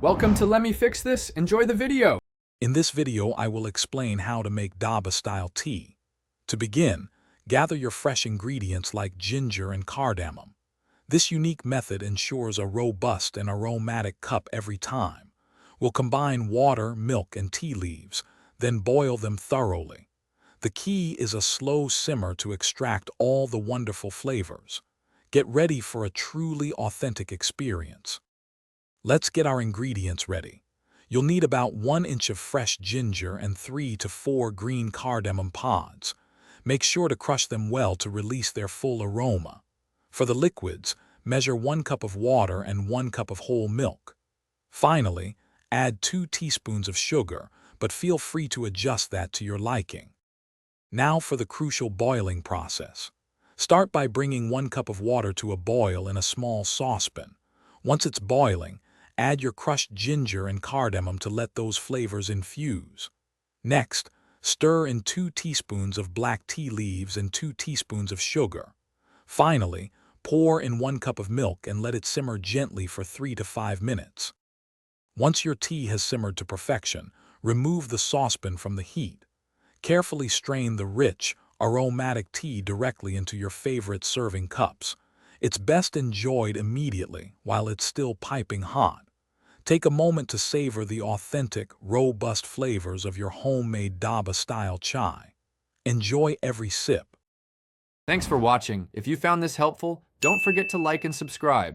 Welcome to Let Me Fix This. Enjoy the video. In this video, I will explain how to make Dhaba-style tea. To begin, gather your fresh ingredients like ginger and cardamom. This unique method ensures a robust and aromatic cup every time. We'll combine water, milk, and tea leaves, then boil them thoroughly. The key is a slow simmer to extract all the wonderful flavors. Get ready for a truly authentic experience. Let's get our ingredients ready. You'll need about 1 inch of fresh ginger and 3 to 4 green cardamom pods. Make sure to crush them well to release their full aroma. For the liquids, measure 1 cup of water and 1 cup of whole milk. Finally, add 2 teaspoons of sugar, but feel free to adjust that to your liking. Now for the crucial boiling process. Start by bringing 1 cup of water to a boil in a small saucepan. Once it's boiling, add your crushed ginger and cardamom to let those flavors infuse. Next, stir in 2 teaspoons of black tea leaves and 2 teaspoons of sugar. Finally, pour in 1 cup of milk and let it simmer gently for 3 to 5 minutes. Once your tea has simmered to perfection, remove the saucepan from the heat. Carefully strain the rich, aromatic tea directly into your favorite serving cups. It's best enjoyed immediately while it's still piping hot. Take a moment to savor the authentic, robust flavors of your homemade Dhaba-style chai. Enjoy every sip. Thanks for watching. If you found this helpful, don't forget to like and subscribe.